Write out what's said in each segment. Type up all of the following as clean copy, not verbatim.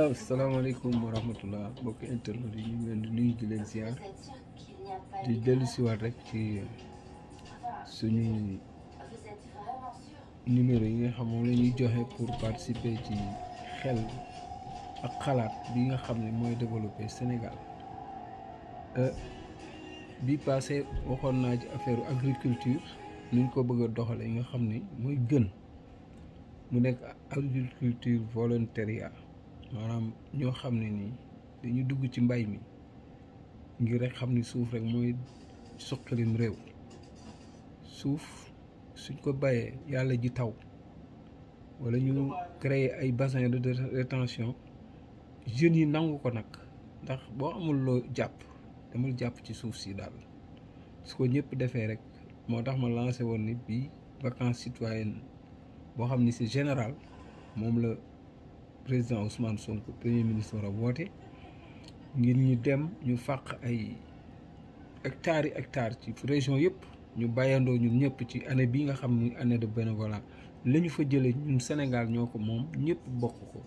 waaw salaamaaleykum wa rahmatullah mbokki internet yi ñu ngi leen di nuyu di leen ziar di dellu siwaat rek ci suñu numéro yi nga xam moom la ñuy joxe pour participer ci xel ak xalaat bi nga xam ne mooy développer Sénégal bi passé waxoon naa ci affaire agriculture nuñ ko bëgg a doxale yi nga xam ne mooy gën mu nekk agriculture volontariat maanaam ñoo xam ne nii dañu dugg ci mbay mi ngir rek xam ni suuf rek mooy suqalim réew suuf suñ ko bayee yàlla ji taw wala ñu créer ay bassin de rétention jeunes yi nangu ko nag ndax boo amul loo jàpp demal jàpp ci suuf si daal su ko ñëpp defee rek moo tax ma lancé woon ni bii vacances citoyennes boo xam ni c'est général moom la président Ousmane Sonko premier ministre war a woote ngir ñu dem ñu fàq ay hectares ci région yëpp ñu bàyyandoo ñun ñëpp ci année bii nga xam ni année de bénévolat la ñu fa jëlee ñun Sénégal ñoo ko moom ñëpp bokk ko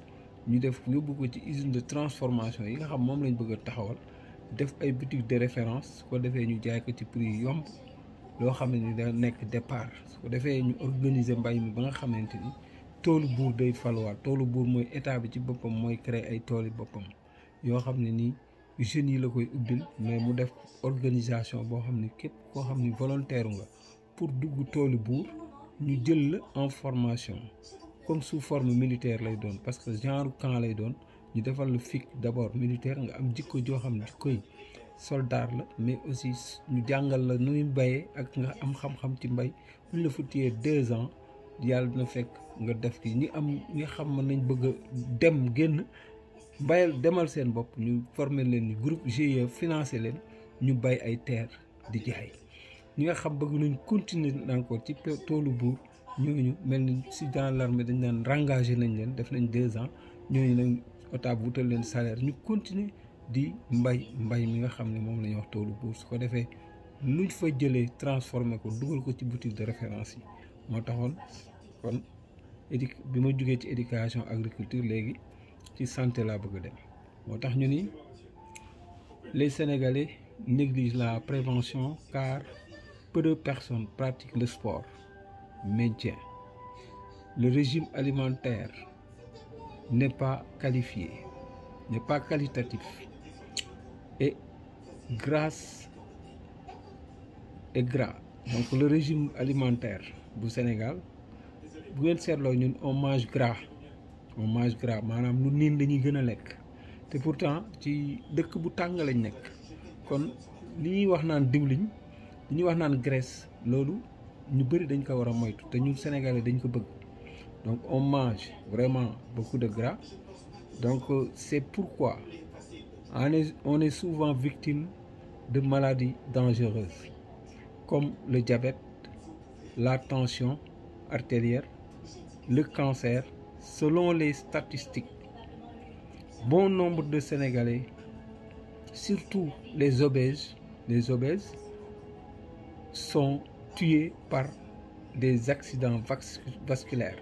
ñu def yóbbu ko ci usine de transformation yi nga xam moom lañ bëgg a taxawal def ay boutique de référence su ko defee ñu jaay ko ci prix yomb loo xam ne ni da nekk départ su ko defee ñu organiser mbay mi ba nga xamante ni toolu buur day faluwaat toolu buur mooy état bi ci boppam mooy créer ay tooli boppam yoo xam ne nii jeunes yi la koy ubbil mais mu def organisation boo xam ne képp koo xam ni volontaire nga pour dugg tooli buur ñu jël la en formation comme sous forme militaire lay doon parce que genre camp lay doon ñu defal la FIC d'abord militaire nga am jikko joo xam ne jikkoy soldat la mais aussi ñu jàngal la nuy bayee ak nga am xam-xam ci mbay buñ la fa téyee 2 ans yàlla dina fekk nga def ki ñi xam mën nañ bëgg a dem génn bayal demal seen bopp ñu former leen ni groupe GIE financé leen ñu bay ay terre di jaay ñi nga xam bëgg nañ continuer encore ci toolu buur ñooñu mel ni si dans l'armée dañ naan rengagé nañ leen def nañ 2 ans ñooñu nag OTA bu wutal leen salaire ñu continuer di mbay mi nga xam ne moom la ñuy wax toolu buur su ko defee luñ fa jëlee transformé ko dugal ko ci boutique de référence yi moo taxoon kon bi ma jugee ci éducation agriculture léegi ci santé laa bëgg a dem moo tax ñu ni les Sénégalais négligent la prévention car peu de personnes pratiquent le sport maintien le régime alimentaire n'est pas qualifié n'est pas qualitatif et gras donc le régime alimentaire bu Sénégal bu ngeen seetloo ñun on mange gras maanaam lu niin dañuy gën a lekk te pourtant ci dëkk bu tàng lañ nekk kon li ñuy wax naan diwliñ li ñuy wax naan graisse loolu ñu bëri dañ ko war a moytu te ñun Sénégalais dañ ko bëgg donc on mange vraiment beaucoup de gras donc c'est pourquoi on est souvent victime de maladies dangereuses comme le diabète, la tension artérielle, le cancer. Selon les statistiques, bon nombre de Sénégalais, surtout les obèses, sont tués par des accidents vasculaires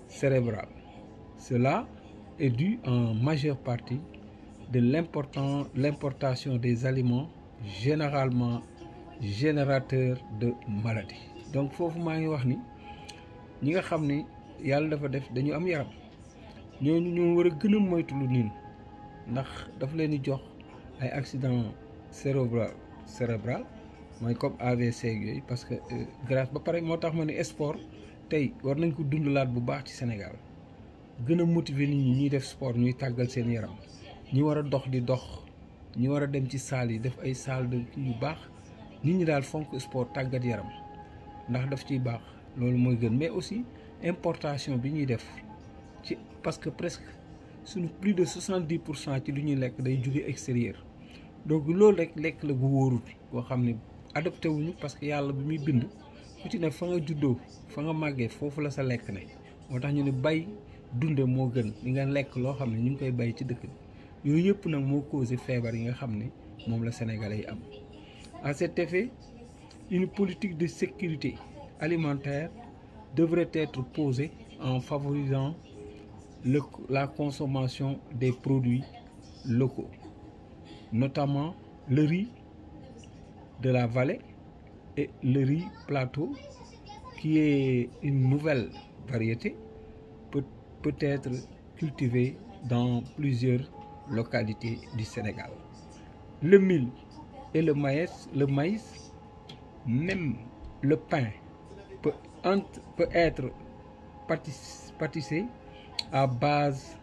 cérébraux. Cela est dû en majeure partie de l'importation des aliments généralement générateurs de maladies. Donc foofu maa ngi wax ni ñi nga xam ni yàlla dafa def dañu am yaram ñooñu ñoo war a gën a moytu lu niin ndax dafa leen di jox ay accident cérébral mooy comme AVC yooyu parce que grâce ba pare moo tax ma ne sport tey war nañ ko dundalaat bu baax ci Sénégal gën a motiver nit ñi ñuy def sport ñuy tàggal seen yaram ñi war a dox di dox ñi war a dem ci salle yi def ay salle de yu baax nit ñi daal fonk sport tàggat yaram ndax daf ciy baax loolu mooy gën mais aussi importation bi ñuy def ci parce que presque suñu plus de 70% ci lu ñuy lekk day jóge extérieur donc loolu rek lekk la gu wóorul boo xam ne adopté wuñu parce que yàlla bi muy bind ku ci ne fa nga juddoo fa nga màggee foofu la sa lekk ne moo tax ñu ne bay dunde moo gën li nga lekk loo xam ne ñu ngi koy bay ci dëkk bi yooyu yëpp nag moo causé feebar yi nga xam ne moom la Sénégalais yi am. À cet effet, une politique de sécurité alimentaire devrait être posée en favorisant la consommation des produits locaux, notamment le riz de la vallée et le riz plateau, qui est une nouvelle variété, peut être cultivée dans plusieurs localités du Sénégal. Le mil et le maïs, même le pain peut être pâtissé à base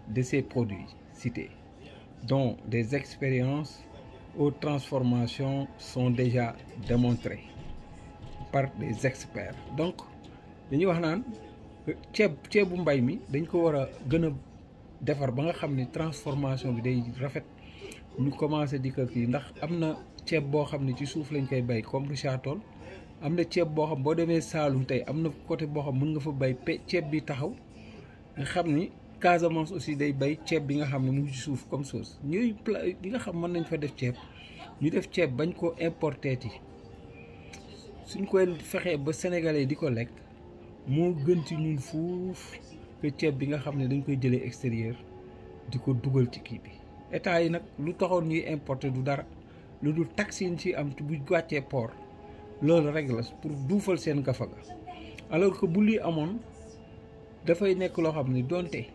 de ces produits cités, dont des expériences aux transformations sont déjà démontrées par des experts. Donc dañuy wax naan ceebu mbay mi dañ ko war a gën a defar ba nga xam ni transformation bi day rafet, ñu commencé di ko kii, ndax am na ceeb boo xam ne ci suuf lañ koy bay comme Richard Toll, am na ceeb boo xam boo demee Saalum tey am na côté boo xam mën nga fa bay ceeb bi taxaw, nga xam ni Casamance aussi day bay ceeb bi nga xam ne mu ngi ci suuf comme sauce. ñuy yi nga xam mën nañ fa def ceeb, ñu def ceeb bañ koo importer yi, suñ koy fexee ba sénégalais di ko lekk moo gën ci ñun fuuf que ceeb bi nga xam ne dañ koy jëlee extérieur di ko dugal ci kii bi. état yi nag lu taxoon ñuy importer du dara lu dul taxe yi ci am bu wàccee port, loolu rek la pour duufal seen gafaga, alors que bu lii amoon dafay nekk loo xam ne donte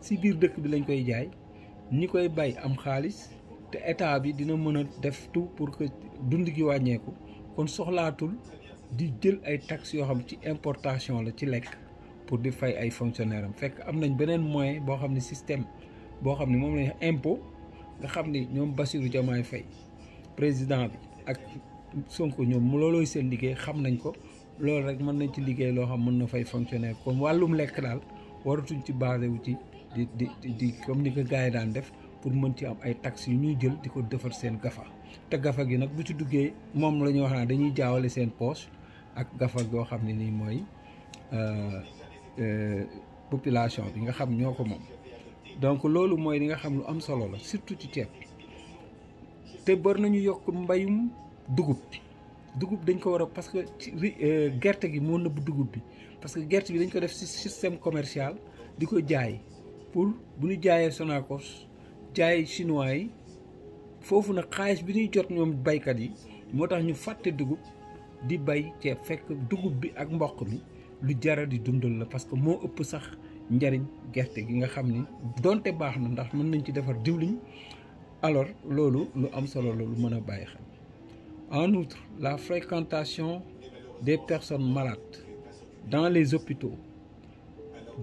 ci biir dëkk bi lañ koy jaay, ñi koy bay am xaalis, te état bi dina mën a def tout pour que dund gi wàññeeku, kon soxlaatul di jël ay taxes yoo xam ci importation la ci lekk pour di fay ay fonctionnaire am. Fekk am nañ beneen moyen boo xam ne système boo xam ne moom lañ impôt, nga xam ni ñoom Bassirou Diomaye Faye président bi ak Sonko ñoom loolooy seen liggéey, xam nañ ko, loolu rek mën nañ ci liggéey loo xam mën na fay fonctionnaire. kon wàllum lekk daal waratuñ ci basé wu ci di comme ni ko gars yi daan def pour mën ci am ay taxes yu ñuy jël di ko defar seen gafa, te gafa gi nag bu ci duggee moom la ñuy wax naa dañuy jaawale seen poche ak gafa goo xam ne nii mooy population bi nga xam ñoo ko moom. donc loolu mooy li nga xam lu am solo la, surtout ci ceeb. te bari nañu yokk mbayum dugub dañ ko war a, parce que gerte gi moo nëbb dugub bi, parce que gerte bi dañ ko def ci système commercial di ko jaay pour bu ñu jaayee Sonacos jaay chinois yi foofu nag xaalis bi ñuy jot ñoom baykat yi moo tax ñu fàtte dugub di bay ceeb, fekk dugub bi ak mboq mi lu jara di dundal la, parce que moo ëpp sax njariñ gerte gi nga xam ni donte baax na ndax mën nañ ci defar diwliñ. alors loolu lu am solo la, lu mën a bàyyi xel. En outre, la fréquentation des personnes malades dans les hôpitaux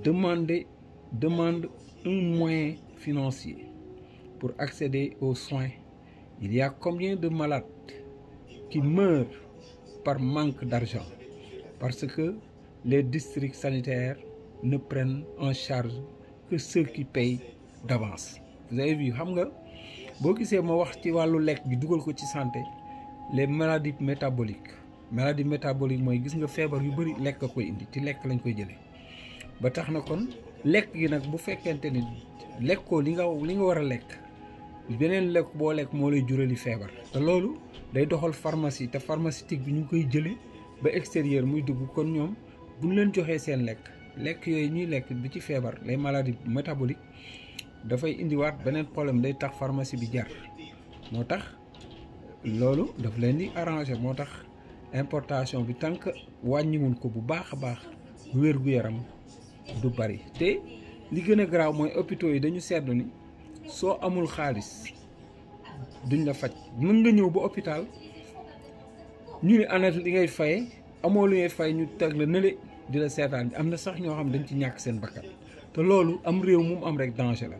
demande un moyen financier pour accéder aux soins. Il y a combien de malades qui meurent par manque d'argent parce que les districts sanitaires ne prennent en charge que ceux qui payent d'avance. Vous avez vu, xam nga boo gisee ma wax ci wàllu lekk gi dugal ko ci santé, les maladies métaboliques mooy gis nga feebar yu bari lekk a koy indi, ci lekk lañ koy jëlee. ba tax na kon lekk gi nag bu fekkente ni lekkoo li nga war a lekk, beneen lekk boo lekk moo lay jurali feebar, te loolu day doxal pharmacie, te pharmaceutique bi ñu ngi koy jëlee ba extérieur muy dugg. kon ñoom bu ñu leen joxee seen lekk yooyu ñuy lekk bi ci feebar, les maladies métaboliques, dafay indiwaat beneen problème, day tax pharmacie bi jar. moo tax loolu daf leen di arranger, moo tax importation bi tant que wàññiwul ko bu baax a baax, wér-gu-yaram du bari. te li gën a garaaw mooy hôpitaux yi dañu seetlu ni soo amul xaalis duñ la faj. mën nga ñëw ba hôpital ñu ne ana li ngay faye, amoo li ngay fay, ñu teg la nële di la seetaan. am na sax ñoo xam dañ ci ñàkk seen bakkan, te loolu am réew mu am rek danger la.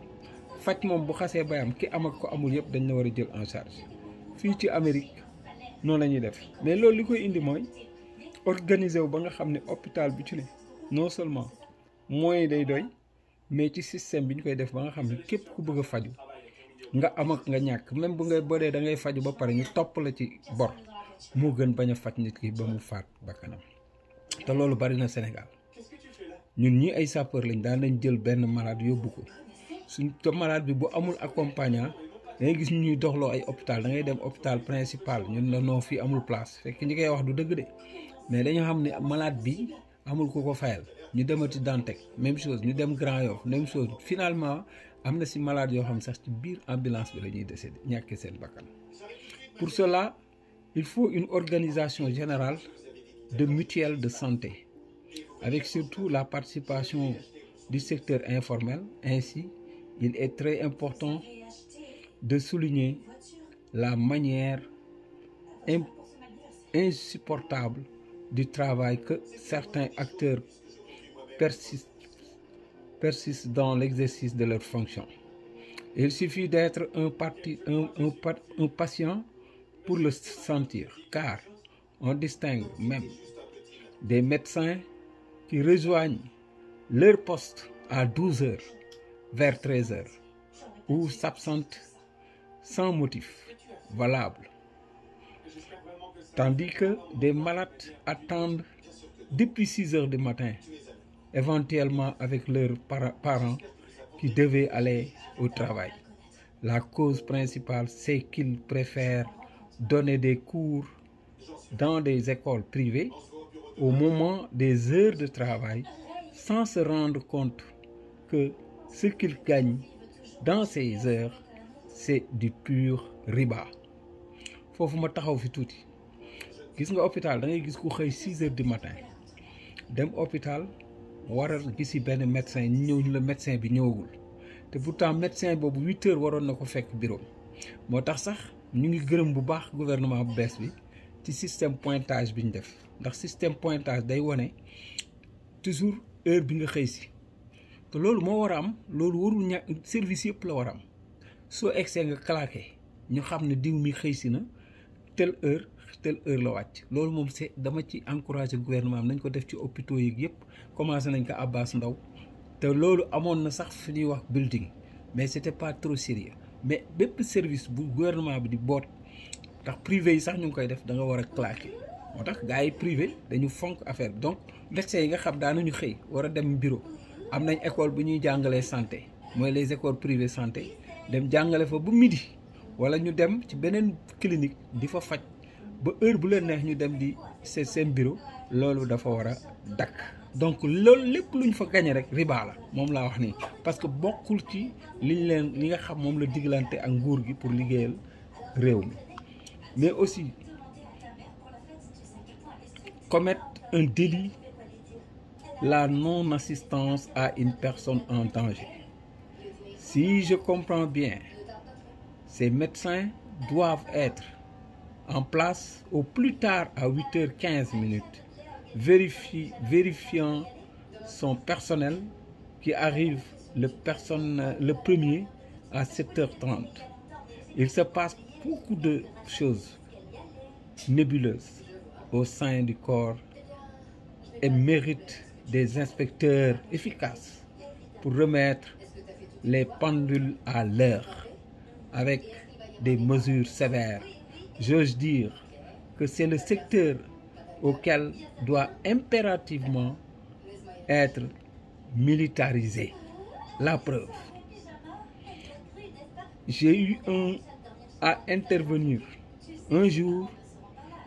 faj moom bu xasee bayam ki am ak ko amul yëpp dañ la war a jël en charge. fii ci Amérique noonu la ñuy def, mais loolu li koy indi mooy organiser wu ba nga xam ne hôpital bi ci ne non seulement moyens day doy, mais ci système bi ñu koy def ba nga xam ne képp ku bëgg a faju nga am ak nga ñàkk, même bu ngay bodee da ngay faju ba pare ñu topp la ci bor, moo gën bañ a faj nit ki ba mu faat bakkanam. te loolu bari na Sénégal. ñun ñi ay sapeur lañ daan nañ jël benn malade yóbbu ko, suñ te malade bi bu amul accompagnant da ngay gis ñu ñuy doxloo ay hôpital, da ngay dem hôpital principal ñun la noo fii amul place, fekk ñi koy wax du dëgg de, mais dañoo xam ne malade bi amul ku ko fayal, ñu demati Dantec même chose, ñu dem Grand Yoff même chose. Finalement am na si malade yoo xam sax ci biir ambulance bi la ñuy décédé ñàkkee seen bakkan. Pour cela il faut une organisation générale de mutuelle de santé avec surtout la participation du secteur informel. Ainsi, il est très important de souligner la manière insupportable du travail que certains acteurs persistent dans l'exercice de leurs fonctions. Il suffit d'être un patient pour le sentir, car on distingue même des médecins qui rejoignent leur poste à 12 heures, vers 13 heures, ou s'absentent sans motif valable, tandis que des malades attendent depuis 6 heures du matin, éventuellement avec leurs parents qui devaient aller au travail. La cause principale, c'est qu'ils préfèrent donner des cours dans des écoles privées au moment des heures de travail sans se rendre compte que ce qu'ils gagnent dans ces heures, c'est du pur riba. Foofu ma taxaw fi tuuti gis nga hôpital da ngay gis ku xëy 6 heures du matin dem hôpital war a gisi benn médecin ñu ñëw ñu la médecin bi ñëwagul te pourtant médecin boobu 8 heures waroon na ko fekk bureau. moo tax sax ñu ngi gërëm bu baax gouvernement bu bees bi ci système pointage bi ñu def ndax système pointage day wane toujours heure bi nga xëy si te loolu moo war a am. loolu warul service yëpp la war a am soo egsee nga claqué ñu xam ne diw mi xëy si na telle heure la wàcc. loolu moom c'est dama ci encouragé gouvernement am nañ ko def ci hôpitaux yi yëpp commencé nañ ko Abbas Ndao te loolu amoon na sax fi ñuy wax building mais c'était pas trop sérieux. mais bépp service bu gouvernement bi di boot ndax privé yi sax ñu ngi koy def da nga war a claqué. moo tax gars yi privé dañu fonk affaire bi. donc médecins yi nga xam daanañu xëy war a dem bureau am nañ école bu ñuy jàngalee santé mooy les écoles privées santé dem jàngale fa bu midi wala ñu dem ci beneen clinique di fa faj ba heure bu leen neex ñu dem di seen bureau. loolu dafa war a dakk. donc loolu lépp lu ñu fa gañe rek riba la moom laa wax nii parce que bokkul ci li nga xam moom la diglante ak nguur gi pour liggéeyal réew mi. mais aussi commettre un délit, la non-assistance à une personne en danger. Si je comprends bien, ces médecins doivent être en place au plus tard à 8h15, vérifiant son personnel qui arrive le premier à 7h30. Il se passe beaucoup de choses nébuleuses au sein du corps et mérite des inspecteurs efficaces pour remettre les pendules à l'heure avec des mesures sévères. J'ose dire que c'est le secteur auquel doit impérativement être militarisé. La preuve, j'ai eu à intervenir un jour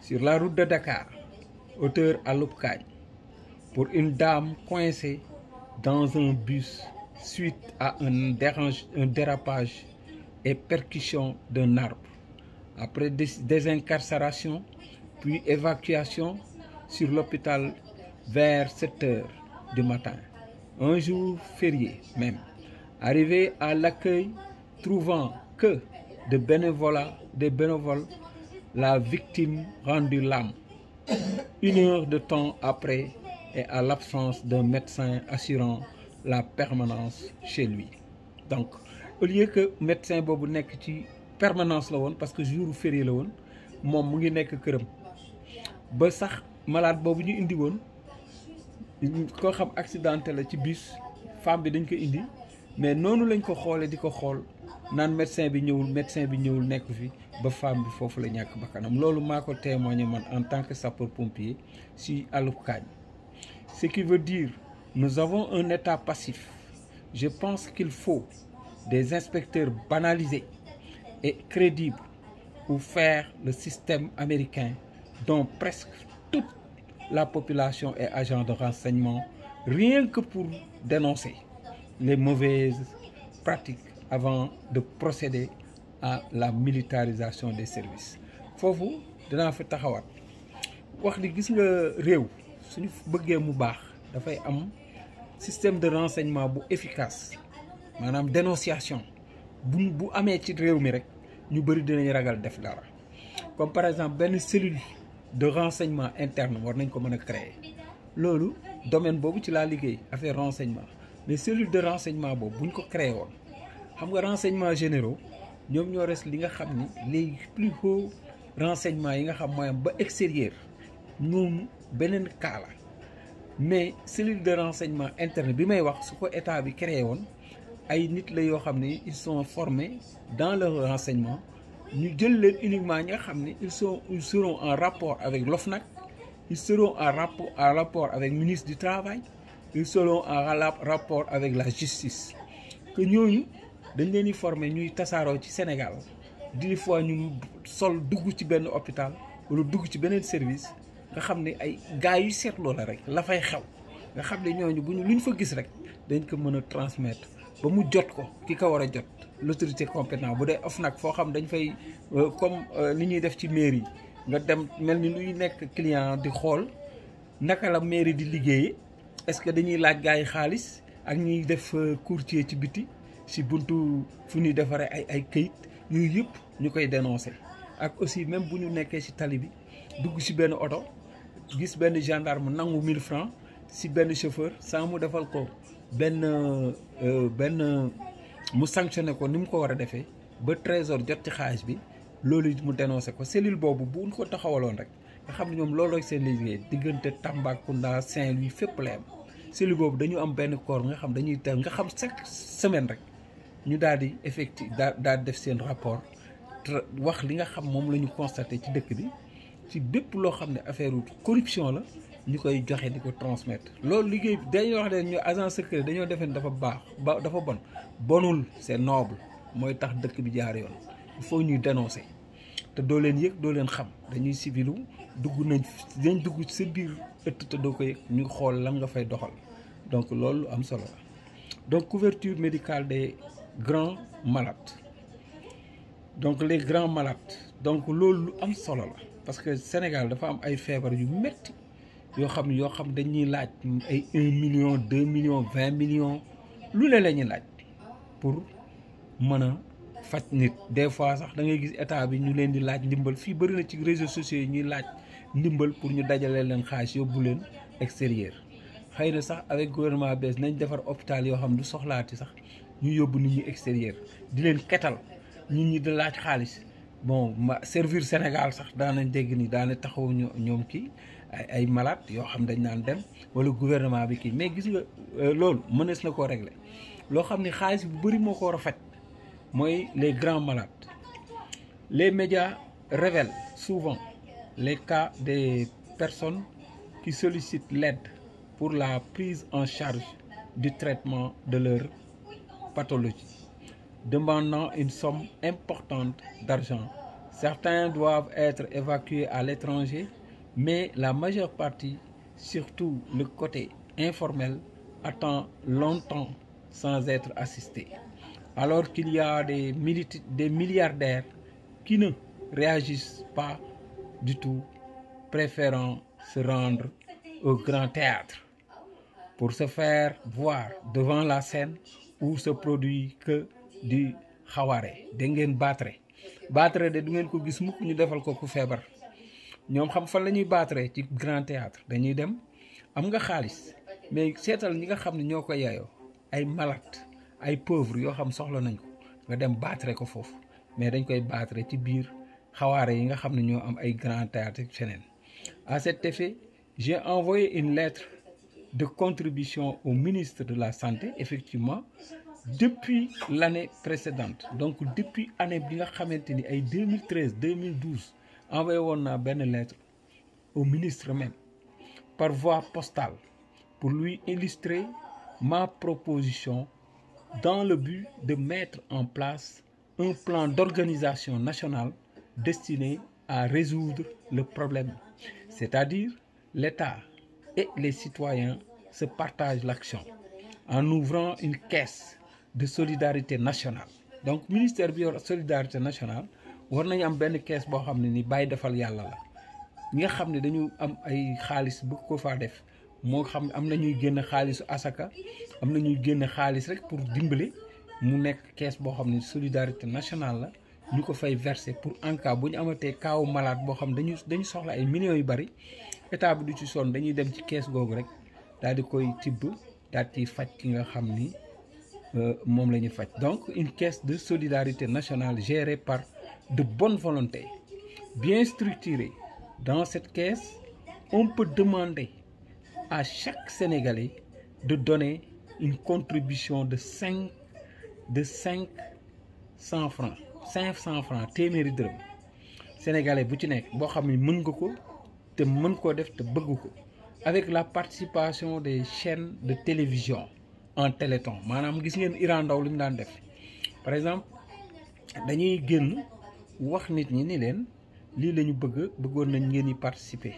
sur la route de Dakar, hauteur à Lopkagne, pour une dame coincée dans un bus suite à un dérapage et percussion d'un arbre. Après désincarcération, puis évacuation sur l'hôpital vers 7 heures du matin, un jour férié même. Arrivé à l'accueil, trouvant que des bénévoles, la victime rendue l'âme. 1 heure de temps après et à l'absence d'un médecin assurant la permanence chez lui. Donc, au lieu que médecin boobu nekk ci permanence la woon parce que jour férié la woon moom mu ngi nekk këram ba sax malade boobu ñu indi woon koo xam accidenté la ci bus femme bi dañ ko indi mais noonu lañ ko xoolee di ko xool naan médecin bi ñëwul nekk fi ba femme bi foofu la ñàkk bakkanam. loolu maa ko témoigné man en tant que sapeur pompier si Alupkaañ. Ce qui veut dire nous avons un état passif. Je pense qu'il faut des inspecteurs banalisés et crédibles pour faire le système américain dont presque toute la population est agent de renseignement rien que pour dénoncer les mauvaises pratiques avant de procéder à la militarisation des services. foofu dinaa fi taxawaat wax ni gis nga réew suñu bëggee mu baax dafay am système de renseignement bu efficace maanaam dénonciation bu amee ci réew mi rek ñu bëri dinañ ragal def dara comme par exemple benn cellule de renseignement interne war nañ ko mën a créer loolu domaine boobu ci laa liggéey affaire renseignement mais cellule de renseignement boobu buñ ko créé woon xam nga renseignements généraux ñoom ñoo res li nga xam ni les plus hauts renseignements yi nga xam mooy am ba extérieur ñoom beneen cas la mais cellule de renseignement interne bi may wax su ko état bi créé woon ay nit la yoo xam ni ils sont formés dans le renseignement ñu jël leen uniquement ñi nga xam ni ils seront en rapport avec l'OFNAC, ils seront en rapport avec le ministre du Travail, ils seront en rapport avec la justice. Que ñooñu dañ leen di former ñuy tasaaroo ci Sénégal des fois ñu sol dugg ci benn hôpital wala dugg ci beneen service nga xam ne ay gars yu seetloo la rek la fay xew nga xam ne ñooñu bu ñu luñ fa gis rek dañ ko mën a transmettre ba mu jot ko ki ko war a jot l'autorité compétente bu dee OFNAC foo xam dañ fay comme li ñuy def ci mairie nga dem mel ni luy nekk client di xool naka la mairie di liggéeyee est-ce que dañuy laaj gars yi xaalis ak ñuy def courtier ci biti si buntu fu ñuy defaree ay këyit yooyu yëpp ñu koy dénoncer ak aussi même bu ñu nekkee ci tali bi dugg ci benn oto gis benn gendarme nangu 1000 francs ci benn chauffeur sans mu defal ko benn mu sanctionné ko ni mu ko war a defee ba trésor jot ci xaalis bi loolu mu dénoncé ko cellule boobu bu ñu ko taxawaloon rek nga xam ne ñoom looloo seen liggéey diggante Tambacounda Saint-Louis fépp la am cellule boobu dañu am benn corps nga xam dañuy teew nga xam chaque semaine rek ñu daal di daal def seen rapport wax li nga xam moom la ñu constaté ci dëkk bi ci bépp loo xam ne affaire corruption la ñu koy joxe di ko transmettre loolu liggéey dañuy wax ne ñu agent secret dañoo defee dafa baax dafa bonul c'est noble mooy tax dëkk bi jaar yoon il faut ñuy dénoncer te doo leen yëg doo leen xam dañuy civilu dañ dugg ci sa biir ëtt te doo ko yëg ñu xool lan nga fay doxal donc loolu am solo la donc couverture médicale des grands malades donc les grands malades donc loolu lu am solo la parce que Sénégal dafa am ay feebar yu metti yoo xam dañuy laaj ay 1 million 2 millions 20 millions lu ne la ñuy laaj pour mën a faj nit des fois sax da ngay gis état bi ñu leen di laaj ndimbal fii bëri na ci réseaux sociaux yi ñuy laaj ndimbal pour ñu dajale leen xaalis yóbbu leen extérieur xëy na sax avec gouvernement bees nañ defar hôpital yoo xam du soxlaati sax ñu yóbbu nit ñi extérieur di leen ketal nit ñi di laaj xaalis bon servir Sénégal sax daanañ dégg ni daana taxaw ñoom kii ay malade yoo xam dañ naan dem wala gouvernement bi kii mais gis nga loolu mënees na koo régler loo xam ne xaalis bu bëri moo ko war a faj mooy les grands malades. Les médias révèlent souvent les cas des personnes qui sollicitent l'aide pour la prise en charge du traitement de leur pathologie, demandant une somme importante d'argent. Certains doivent être évacués à l'étranger, mais la majeure partie, surtout le côté informel, attend longtemps sans être assisté. Alors qu'il y a des milliardaires qui ne réagissent pas du tout, préférant se rendre au grand théâtre pour se faire voir devant la scène où se produit que du xawaare. Da ngeen baatre de du ngeen ko gis mukk ñu defal ko ku feebar ñoom xam fan la ñuy baatre ci grand théâtre dañuy dem am nga xaalis mais seetal ñi nga xam ne ñoo ko yaayoo ay malade ay pauvres yoo xam soxla nañ ko nga dem baatre ko foofu mais dañ koy baatre ci biir xawaare yi nga xam ne ñoo am ay grand théâtre feneen. À cet effet, j'ai envoyé une lettre de contribution au ministre de la Santé, effectivement, depuis l'année précédente. Donc depuis année bi nga xamante ni ay 2013 2012 envoyé woon naa benn lettre au ministre même par voie postale pour lui illustrer ma proposition dans le but de mettre en place un plan d'organisation nationale destiné à résoudre le problème, c'est-à-dire l'État et les citoyens se partagent l'action en ouvrant une caisse de solidarité nationale. Donc ministère bi yor solidarité nationale war nañu am benn caisse boo xam ne ni bàyyi defal yàlla la ñi nga xam ne dañu am ay xaalis bëgg ko faa def moo xam am na ñuy génn xaalisu asaka am na ñuy génn xaalis rek pour dimbali mu nekk caisse boo xam ne solidarité nationale la ñu ko fay verser pour en cas bu ñu amatee kaawu malade boo xam dañu soxla ay millions yu bari état bi du ci sonn dañuy dem ci caisse googu rek daal di koy tibb daal di faj ki nga xam ni moom la ñu faj. Donc une caisse de solidarité nationale gérée par de bonne volonté bien structurée. Dans cette caisse on peut demander à chaque Sénégalais de donner une contribution de 500 francs 500 francs téeméeri dërëm sénégalais bu ci nekk boo xam ne mën nga ko te mën koo def te bëgg ko avec la participation des chaînes de télévision en téléthon maanaam gis ngeen Iran Ndaw li mu daan def par exemple dañuy génn wax nit ñi ni leen lii la ñu bëggoon nañ ngeen di participer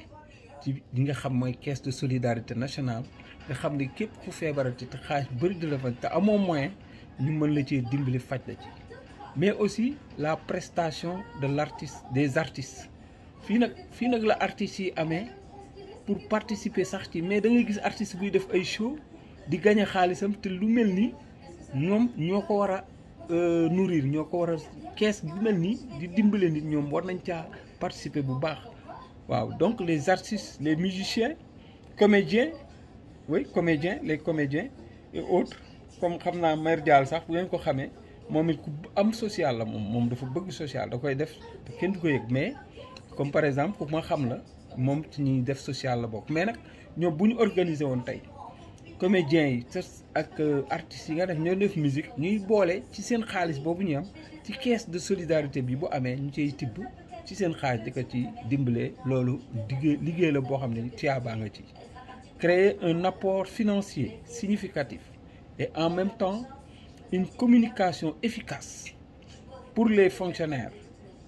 ci li nga xam mooy caisse de solidarité nationale nga xam ne képp ku feebarati te xaalis bëri di la fa te amoo moyen ñu mën la ci dimbali faj la ci. Mais aussi la prestation de l'artiste des artistes fii nag la artistes yi amee pour participer sax ci mais da ngay gis artiste buy def ay show di gagné xaalisam te lu mel ni ñoom ñoo ko war a nourrir ñoo ko war a kees bu mel ni di dimbale nit ñoom war nañ caa participer bu baax waaw. Donc les artistes les musiciens comédiens les comédiens et autres comme xam naa Mère Dial sax bu ngeen ko xamee moom it ku am social la moom dafa bëgg social da koy def te kenn du ko yëg mais comme par exemple ku ma xam la moom ci ñuy def social la bokk. Mais nag ñoom bu ñu organiser woon tey comédiens yi ak artistes yi nga def ñoo def musique ñuy boole ci seen xaalis boobu ñu am ci caisse de solidarité bi bu amee ñu ciy tibb ci seen xaalis di ko ci dimbalee loolu liggéey la boo xam ne tiyaabaa nga ci. Créer un apport financier significatif et en même temps une communication efficace pour les fonctionnaires.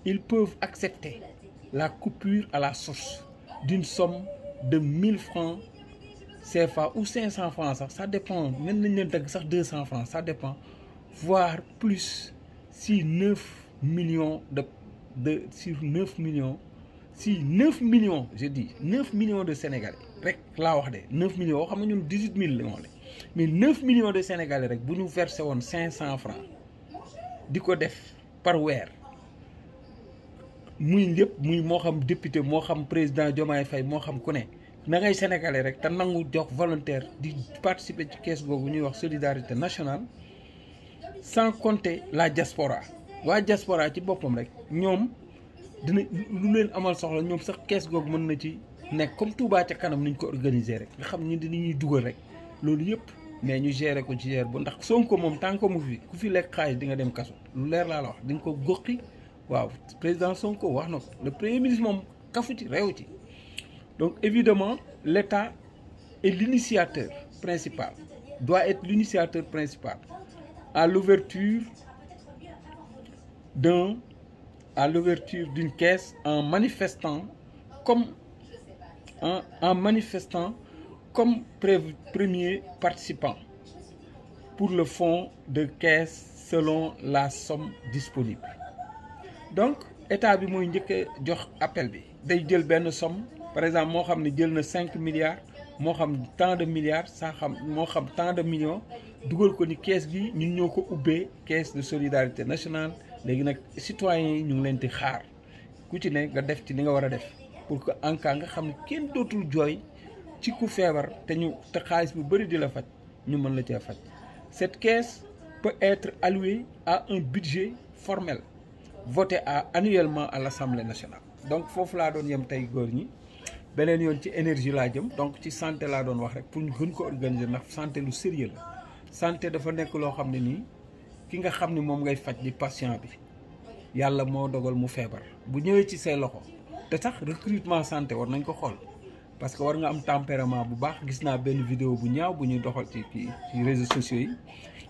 Ils peuvent accepter la coupure à la source d'une somme de 1000 francs CFA ou 500 francs sax ça dépend mën nañ leen dagg sax 200 francs ça dépend voire plus si 9 millions sur 9 millions si 9 millions je dis 9 millions de Sénégalais rek laa wax de 9 millions yoo xam ne ñun 18 millions la mais 9 millions de Sénégalais rek bu ñu versé woon 500 francs di ko def par weer muy lépp muy moo xam député moo xam président Diomaye Faye moo xam ku ne na ngay Sénégalais rek te nangu jox volontaire di participer ci caisse googu ñuy wax solidarité nationale. Sans compter la diaspora waa diaspora ci boppam rek ñoom dina lu leen amal soxla ñoom sax caisse googu mën na ci nekk comme Touba ca kanam niñ ko organiser rek nga xam ni dañuy dugal rek loolu yëpp mais ñu gérer ko ci gérer bu ndax Sonko moom tant que mu fi ku fi lekk xaalis di nga dem kaso lu leer laa la wax di nga ko goxi waaw. Président Sonko wax na ko le premier ministre moom kafu ci réew ci. Donc évidemment l'État est l'initiateur principal doit être l'initiateur principal à l'ouverture d'une caisse en manifestant comme premier participant pour le fonds de caisse selon la somme disponible. Donc état bi mooy njëkk a jox appel bi day jël benn somme par exemple moo xam ne jël na 5 milliards moo xam tant de milliards moo xam tant de millions dugal ko ni caisse gi ñun ñoo ko ubbee caisse de solidarité nationale. Léegi nag citoyens yi ñu ngi leen di xaar ku ci ne nga def ci li nga war a def pour que en cas nga xam ne kenn dootul jooy ci ku feebar te xaalis bu bëri di la faj ñu mën la cee faj. Cette caisse peut être allouée à un budget formel voté annuellement à l'Assemblée nationale. Donc foofu laa doon yem tey góor ñi beneen yoon ci énergie laa jëm donc ci santé laa doon wax rek pour ñu gën ko organiser ndax santé lu sérieux la. Santé dafa nekk loo xam ne nii ki nga xam ni moom ngay faj di patient bi yàlla moo dogal mu feebar bu ñëwee ci say loxo te sax recrutement santé war nañ ko xool parce que war nga am tempérament bu baax. Gis naa benn vidéo bu ñaaw bu ñuy doxal ci réseaux sociaux yi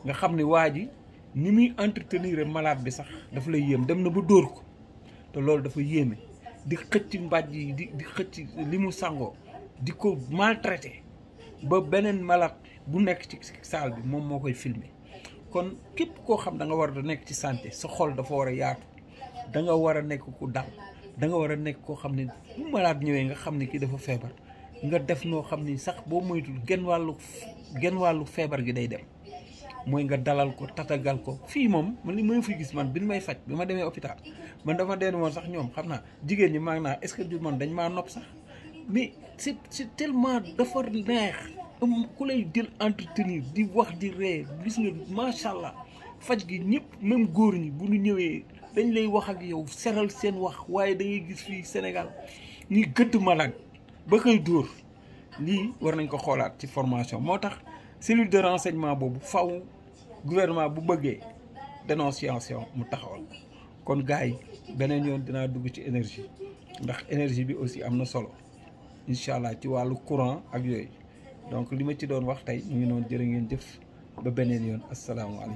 nga xam ni waa ji ni muy entretenir malade bi sax dafa lay yéem dem na ba dóor ko te loolu dafa yéeme di xëcc mbàjj yi di xëcc li mu sangoo di ko maltraité ba beneen malade bu nekk ci salle bi moom moo koy filmer kon képp koo xam da nga war a nekk ci santé sa xol dafa war a yaatu da nga war a nekk ku dal da nga war a nekk koo xam ne bu malade ñëwee nga xam ne kii dafa feebar nga def noo xam ni sax boo moytul genn wàllu feebar gi day dem mooy nga dalal ko tatagal ko fii moom man li ma fi gis man bi may faj bi ma demee hôpital man dafa deen woon sax ñoom xam naa jigéen ñi maa ngi naa est-ce que du man dañ maa nopp sax mais c'est tellement dafa neex ku lay jël entretenir di wax di ree gis nga macha allah faj gi ñëpp même góor ñi bu ñu ñëwee dañ lay wax ak yow seral seen wax waaye da ngay gis fii Sénégal ñuy gëdd malade ba koy dóor lii war nañ ko xoolaat ci formation moo tax cellule de renseignement boobu faw gouvernement bu bëggee dénonciation mu taxawal kon gars yi beneen yoon dinaa dugg ci énergie ndax énergie bi aussi am na solo incha allah ci wàllu courant ak yooyu donc li ma ci doon wax tey ñu ngi noonu jërë ngeen jëf ba beneen yoon asalaamaaleykum